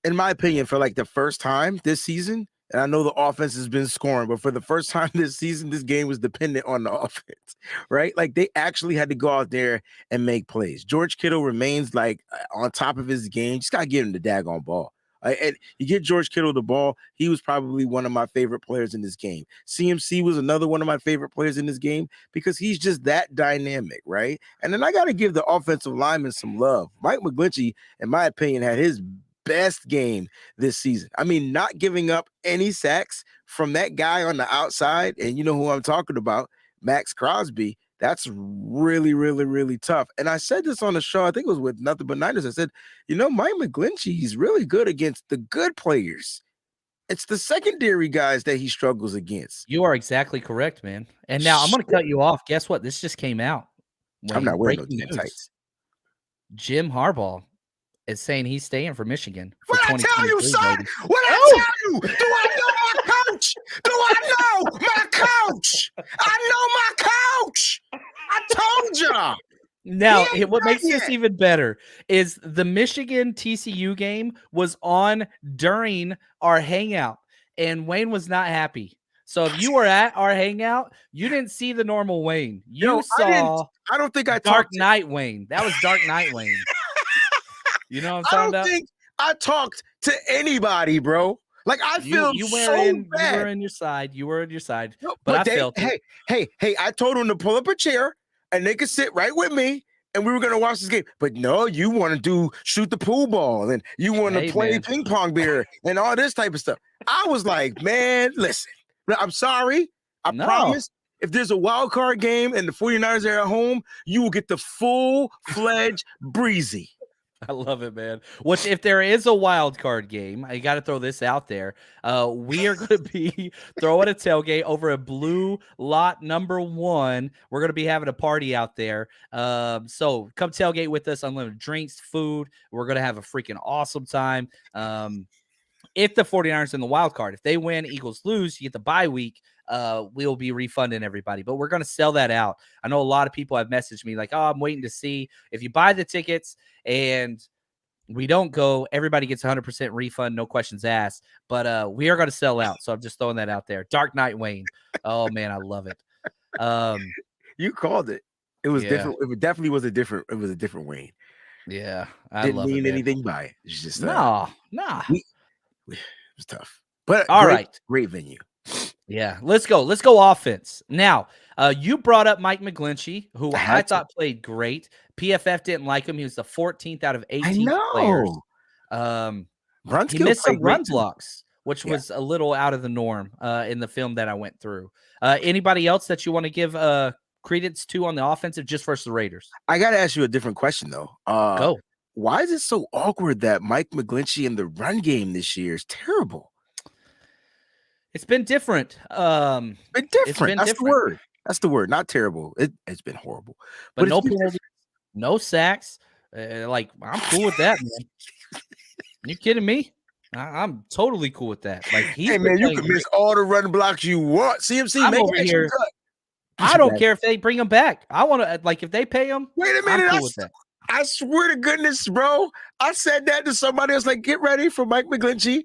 in my opinion, for like the first time this season, and I know the offense has been scoring, but for the first time this season, this game was dependent on the offense, right? Like they actually had to go out there and make plays. George Kittle remains like on top of his game. Just gotta give him the daggone ball. And you get George Kittle the ball, he was probably one of my favorite players in this game. CMC was another one of my favorite players in this game because he's just that dynamic, right? And then I got to give the offensive linemen some love. Mike McGlinchey, in my opinion, had his best game this season. I mean, not giving up any sacks from that guy on the outside, and you know who I'm talking about, Max Crosby. That's really, really, really tough. And I said this on the show, I think it was with Nothing But Niners. I said, you know, Mike McGlinchey, he's really good against the good players. It's the secondary guys that he struggles against. You are exactly correct, man. And now I'm going to cut you off. Guess what? This just came out. I'm not wearing no tights. Jim Harbaugh is saying he's staying for Michigan. For what I tell you, son? What I tell you? Do I know my coach? Do I know my coach? I know my coach. I told y'all. Now, what makes this even better is the Michigan TCU game was on during our hangout, and Wayne was not happy. So if you were at our hangout, you didn't see the normal Wayne. You saw. I don't think I Dark Knight Wayne. That was Dark Knight Wayne. You know what I'm talking about? I don't think I talked to anybody, bro. Like I feel you so bad. You were on your side. You were on your side. No, but I felt hey, I told them to pull up a chair and they could sit right with me and we were gonna watch this game. But no, you want to shoot the pool ball and you want to play ping pong beer and all this type of stuff. I was like, man, listen, I'm sorry. I promise. If there's a wild card game and the 49ers are at home, you will get the full-fledged breezy. I love it, man. Which, if there is a wild card game, I got to throw this out there. We are going to be throwing a tailgate over at Blue Lot number 1. We're going to be having a party out there. So come tailgate with us. Unlimited drinks, food. We're going to have a freaking awesome time. If the 49ers in the wild card, if they win, Eagles lose, you get the bye week. We'll be refunding everybody, but we're going to sell that out. I know a lot of people have messaged me like, oh, I'm waiting to see if you buy the tickets and we don't go, everybody gets 100% refund. No questions asked, but we are going to sell out. So I'm just throwing that out there. Dark Knight Wayne. Oh man, I love it. You called it. It was different. It definitely was a different Wayne. Yeah. I didn't mean anything by it. It's just, nah. It was tough, but great venue. Yeah, let's go. Let's go offense. Now, you brought up Mike McGlinchey, who I thought played great. PFF didn't like him. He was the 14th out of 18 players. He missed some run blocks, which was a little out of the norm in the film that I went through. Anybody else that you want to give credence to on the offensive just versus the Raiders? I got to ask you a different question, though. Go. Why is it so awkward that Mike McGlinchey in the run game this year is terrible? It's been different. Been different. That's the word. That's the word. Not terrible. It's been horrible. But it's no been penalties, no sacks. Like, I'm cool with that, man. You kidding me? I'm totally cool with that. Like, hey man, you can miss all the run blocks you want. CMC, I'm make over an extra here. cut. I don't care if they bring him back. I want to, like, if they pay him. Wait a minute. I'm cool with that. I swear to goodness, bro. I said that to somebody else. Like, get ready for Mike McGlinchey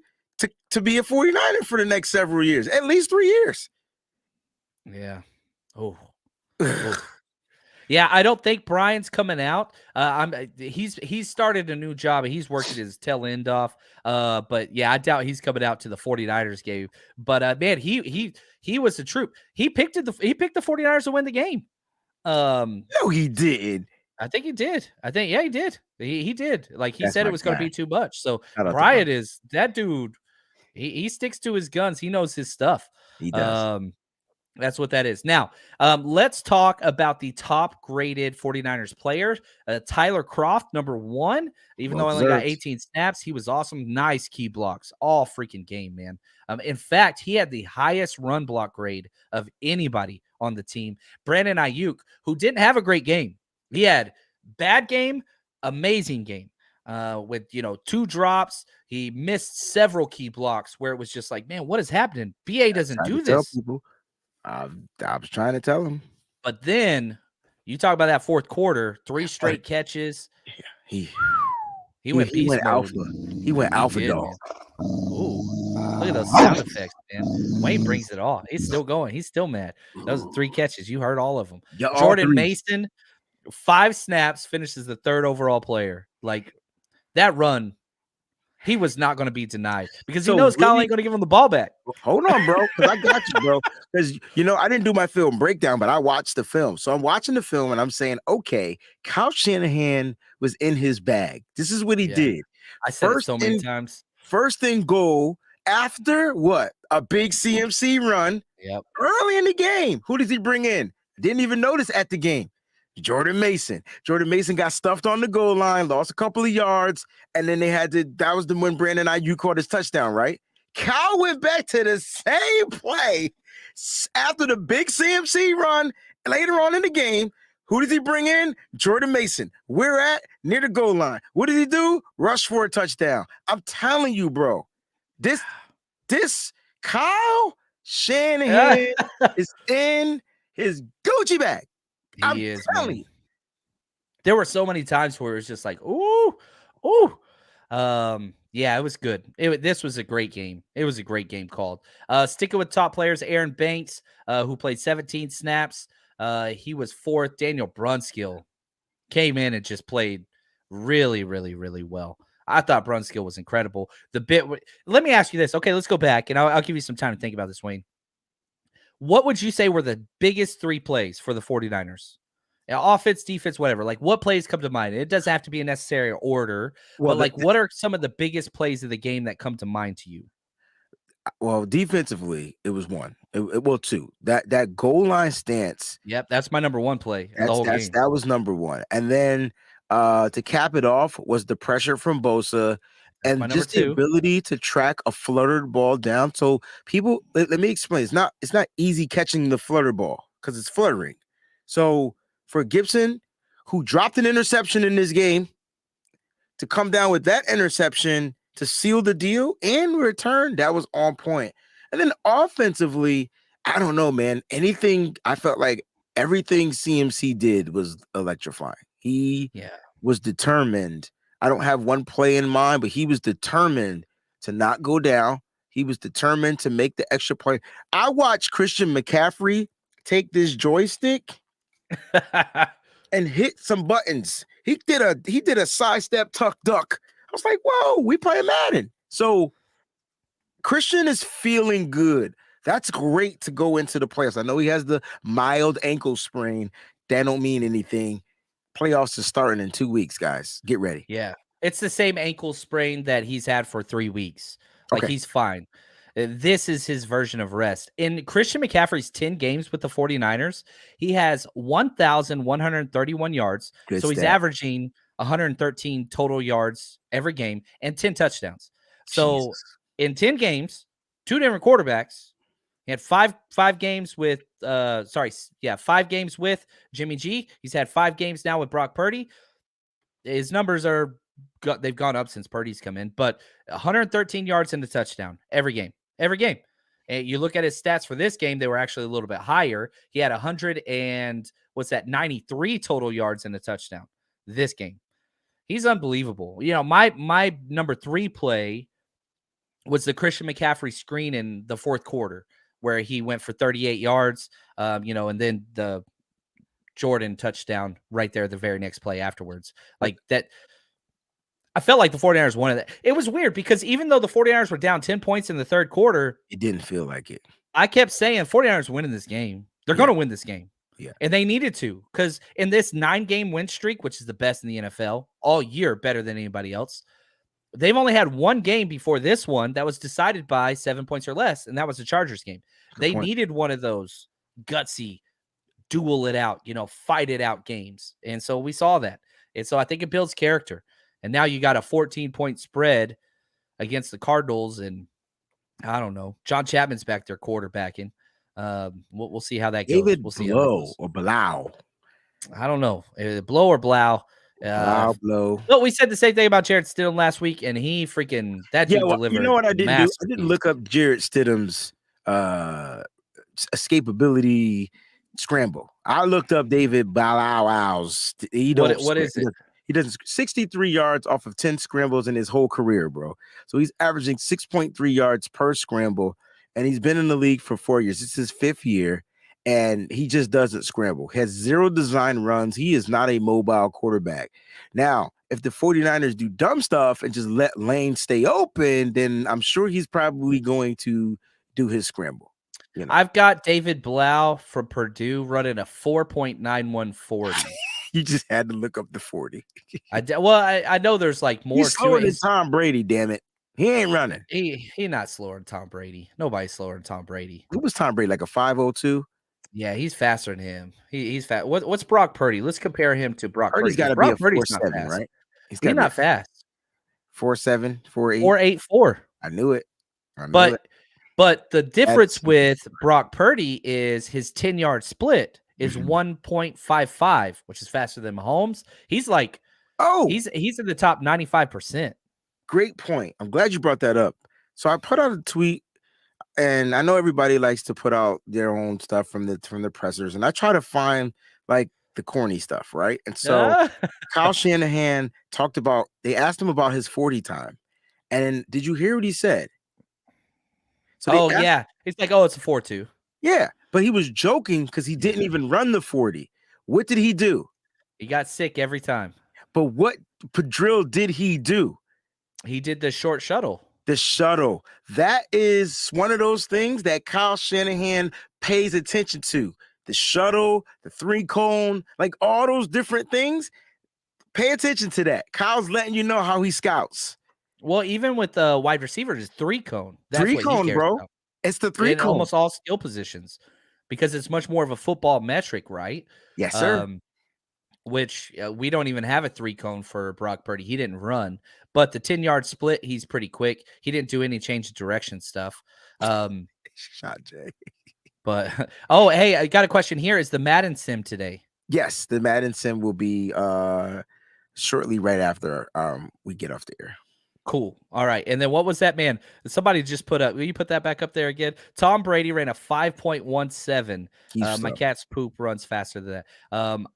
to be a 49er for the next several years, at least 3 years. Yeah. Oh. Yeah, I don't think Brian's coming out. He's started a new job and he's working his tail end off. But yeah, I doubt he's coming out to the 49ers game. But man, he was the troop. He picked the 49ers to win the game. No, he did. I think he did. Yeah, he did. He did. Like, he That's said it was going to be too much. So Brian is that dude. He sticks to his guns. He knows his stuff. He does. That's what that is. Now, let's talk about the top graded 49ers players. Tyler Kroft, number 1. Even though I only got 18 snaps, he was awesome. Nice key blocks all freaking game, man. In fact, he had the highest run block grade of anybody on the team. Brandon Ayuk, who didn't have a great game. He had bad game, amazing game. With 2 drops, he missed several key blocks where it was just like, man, what is happening? BA doesn't do this. I was trying to tell him. But then you talk about that fourth quarter, 3 straight catches. He went beast mode. Alpha. He went alpha dog. Ooh, look at those sound effects, man. Wayne brings it all. He's still going. He's still mad. Those are 3 catches. You heard all of them. Jordan Mason, 5 snaps, finishes the 3rd overall player. Like, that run, he was not going to be denied because he knows Kyle ain't going to give him the ball back. Hold on, bro, because I got you, bro. Because, I didn't do my film breakdown, but I watched the film. So I'm watching the film and I'm saying, okay, Kyle Shanahan was in his bag. This is what he did. I said it so many times. First and goal after what? A big CMC run. Yep. Early in the game. Who does he bring in? Didn't even notice at the game. Jordan Mason. Jordan Mason got stuffed on the goal line, lost a couple of yards, and then that was when Brandon Ayuk caught his touchdown, right? Kyle went back to the same play after the big CMC run later on in the game. Who does he bring in? Jordan Mason. We're at near the goal line. What did he do? Rush for a touchdown. I'm telling you, bro, this Kyle Shanahan is in his Gucci bag. He is, man. There were so many times where it was just like, ooh. Yeah, it was good. This was a great game. It was a great game called. Sticking with top players, Aaron Banks, who played 17 snaps. He was 4th. Daniel Brunskill came in and just played really, really, really well. I thought Brunskill was incredible. Let me ask you this. Okay, let's go back, and I'll give you some time to think about this, Wayne. What would you say were the biggest 3 plays for the 49ers? Offense, defense, whatever. Like, what plays come to mind? It doesn't have to be a necessary order, but like, what are some of the biggest plays of the game that come to mind to you? Well, defensively, it was 1. 2. That goal line stance. Yep, that's my number 1 play. The whole game. That was number 1. And then to cap it off was the pressure from Bosa. And just the ability to track a fluttered ball down. So people, let me explain. It's not easy catching the flutter ball because it's fluttering. So for Gibson, who dropped an interception in this game, to come down with that interception to seal the deal and return, that was on point. And then offensively, I don't know, man. I felt like everything CMC did was electrifying. He was determined. I don't have one play in mind, but he was determined to not go down. He was determined to make the extra play. I watched Christian McCaffrey take this joystick and hit some buttons. He did a sidestep tuck duck. I was like, whoa, we playing Madden. So Christian is feeling good. That's great to go into the playoffs. I know he has the mild ankle sprain. That don't mean anything. Playoffs is starting in 2 weeks, guys. Get ready. Yeah. It's the same ankle sprain that he's had for 3 weeks. Like, he's fine. This is his version of rest. In Christian McCaffrey's 10 games with the 49ers, he has 1,131 yards. Good so stat. He's averaging 113 total yards every game and 10 touchdowns. So in 10 games, 2 different quarterbacks, He had five games with 5 games with Jimmy G. He's had 5 games now with Brock Purdy. His numbers they've gone up since Purdy's come in, but 113 yards and a touchdown every game. And you look at his stats for this game, they were actually a little bit higher. He had 93 total yards and a touchdown this game. He's unbelievable. My number 3 play was the Christian McCaffrey screen in the fourth quarter, where he went for 38 yards, and then the Jordan touchdown right there, the very next play afterwards. Like that, I felt like the 49ers wanted that. It was weird because even though the 49ers were down 10 points in the third quarter, it didn't feel like it. I kept saying 49ers winning this game. They're going to win this game. Yeah. And they needed to, because in this 9-game win streak, which is the best in the NFL all year, better than anybody else, they've only had 1 game before this one that was decided by 7 points or less, and that was the Chargers game. They needed one of those gutsy, duel it out, fight it out games. And so we saw that. And so I think it builds character. And now you got a 14-point spread against the Cardinals, and I don't know. John Chapman's back there quarterbacking. We'll see how that goes. David We'll see Blow or Blau. I don't know. Blow or Blau. Blow. Well, we said the same thing about Jarrett Stidham last week, and he freaking delivered. You know what I didn't do? I didn't look up Jarrett Stidham's escapability scramble. I looked up David Balau's. What is it? He does 63 yards off of 10 scrambles in his whole career, bro. So he's averaging 6.3 yards per scramble, and he's been in the league for 4 years. This is his 5th year, and he just doesn't scramble. He has 0 design runs. He is not a mobile quarterback. Now, if the 49ers do dumb stuff and just let lanes stay open, then I'm sure he's probably going to do his scramble. I've got David Blau from Purdue running a 4.9140. You just had to look up the 40. I know there's like more. He's slower than Tom Brady, damn it. He ain't running. He not slower than Tom Brady. Nobody's slower than Tom Brady. Who was Tom Brady, like a 5.02? Yeah, he's faster than him. He's fast. What's Brock Purdy? Let's compare him to Brock Purdy's Purdy. Got to be a 4.7, right? He's not fast. 4.7, 4.8. 4.84. I knew it. But the difference with Brock Purdy is his 10-yard split is 1.55, which is faster than Mahomes. He's like, he's in the top 95%. Great point. I'm glad you brought that up. So I put out a tweet, and I know everybody likes to put out their own stuff from the pressers, and I try to find like the corny stuff, right? And so Kyle Shanahan they asked him about his 40 time, and did you hear what he said? So he's like, it's a 4.2. Yeah, but he was joking because he didn't even run the 40. What did he do? He got sick every time. But what drill did he do? He did the short shuttle. The shuttle. That is one of those things that Kyle Shanahan pays attention to. The shuttle, the 3-cone, like all those different things. Pay attention to that. Kyle's letting you know how he scouts. Well, even with the wide receivers, it's 3-cone. That's 3-cone, bro. About. It's the 3-cone. Almost all skill positions, because it's much more of a football metric, right? Yes, sir. Which we don't even have a 3-cone for Brock Purdy. He didn't run, but the 10-yard split, he's pretty quick. He didn't do any change of direction stuff. Shot Jay. But hey, I got a question here. Is the Madden sim today? Yes, the Madden sim will be shortly right after we get off the air. Cool. All right. And then what was that, man? Somebody just put up. Will you put that back up there again? Tom Brady ran a 5.17. My cat's poop runs faster than that. I'm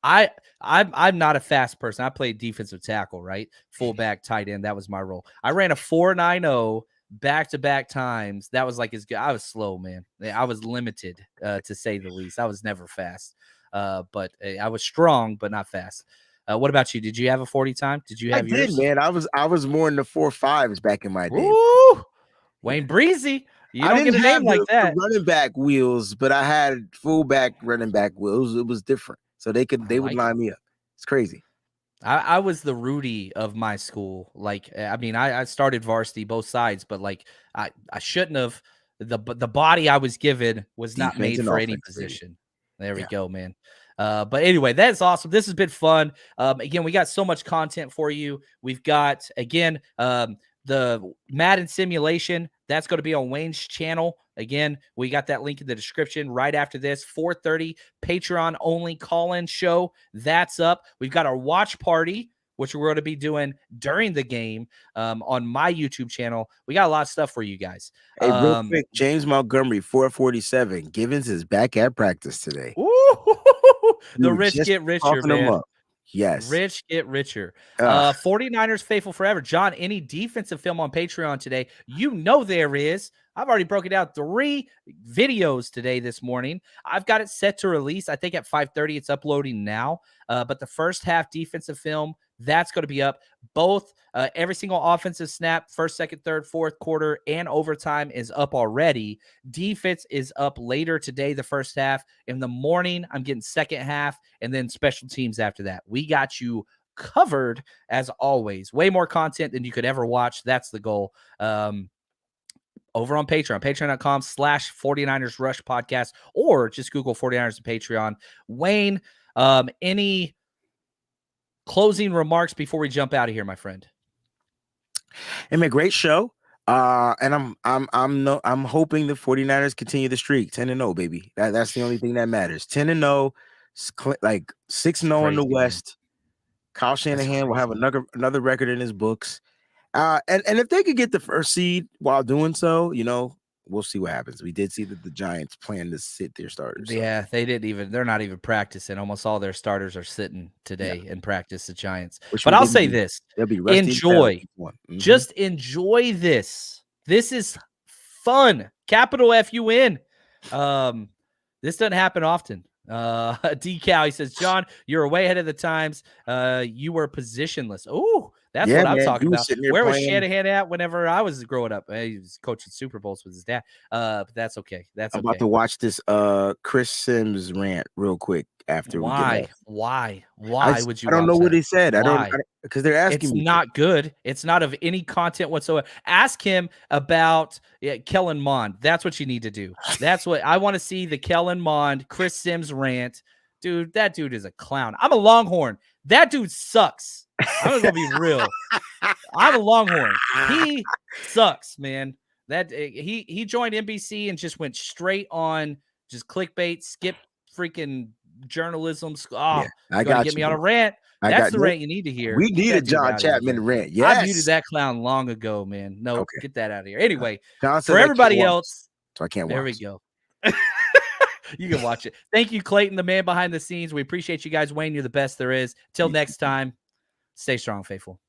not a fast person. I played defensive tackle, right? Fullback, tight end. That was my role. I ran a 4.90 back-to-back times. That was like as good. I was slow, man. I was limited, to say the least. I was never fast. But I was strong, but not fast. What about you? Did you have a 40 time? Did you have yours? I did, man. I was more in the 4.5s back in my day. Ooh, Wayne Breezy. You don't get a name like that. Running back wheels, but I had fullback running back wheels. It was different. So they would line me up. It's crazy. I was the Rudy of my school. Like, I mean, I started varsity both sides, but like I shouldn't have. The body I was given was not made for any position. There we go, man. But anyway, that's awesome. This has been fun. Again, we got so much content for you. We've got, again, the Madden simulation. That's going to be on Wayne's channel. Again, we got that link in the description right after this. 4:30 Patreon only call-in show. That's up. We've got our watch party, which we're going to be doing during the game on my YouTube channel. We got a lot of stuff for you guys. Hey, real quick, James Montgomery, 447. Givens is back at practice today. The rich get richer, man. Yes. Rich get richer. 49ers faithful forever. John, any defensive film on Patreon today? You know there is. I've already broken down 3 videos today this morning. I've got it set to release. I think at 5:30 it's uploading now. But the first half defensive film, that's going to be up. Both every single offensive snap, first, second, third, fourth quarter, and overtime is up already. Defense is up later today, the first half. In the morning, I'm getting second half, and then special teams after that. We got you covered as always. Way more content than you could ever watch. That's the goal. Over on Patreon, patreon.com/49ers Rush Podcast, or just Google 49ers and Patreon. Wayne, any closing remarks before we jump out of here, my friend? Hey, man, great show. And I'm hoping the 49ers continue the streak. 10-0, baby. That's the only thing that matters. 10-0, like 6-0 in the West. Kyle Shanahan will have another record in his books. And if they could get the first seed while doing so, we'll see what happens. We did see that the Giants plan to sit their starters. Yeah, they're not even practicing. Almost all their starters are sitting today in practice, the Giants. But I'll say this. They'll be enjoy. Just enjoy this. This is fun. Capital F-U-N. This doesn't happen often. Decal, he says, John, you're way ahead of the times. You were positionless. Oh, that's what I'm talking about. Where was Shanahan at whenever I was growing up? He was coaching Super Bowls with his dad. But that's okay. I'm about to watch this Chris Sims rant real quick after we get off. Why would you? I don't know what he said. I don't because they're asking me. It's not good. It's not of any content whatsoever. Ask him about Kellen Mond. That's what you need to do. That's what I want to see, the Kellen Mond, Chris Sims rant. Dude, that dude is a clown. I'm a Longhorn. That dude sucks. I'm gonna be real. I'm a Longhorn. He sucks, man. That he joined NBC and just went straight on just clickbait, skip freaking journalism. I got get me on a rant. That's the rant you need to hear. We need a John Chapman rant. Yes. I muted that clown long ago, man. No, get that out of here. Anyway, for everybody else, so I can't watch. There we go. You can watch it. Thank you, Clayton, the man behind the scenes. We appreciate you guys. Wayne, you're the best there is. Till next time, stay strong, faithful.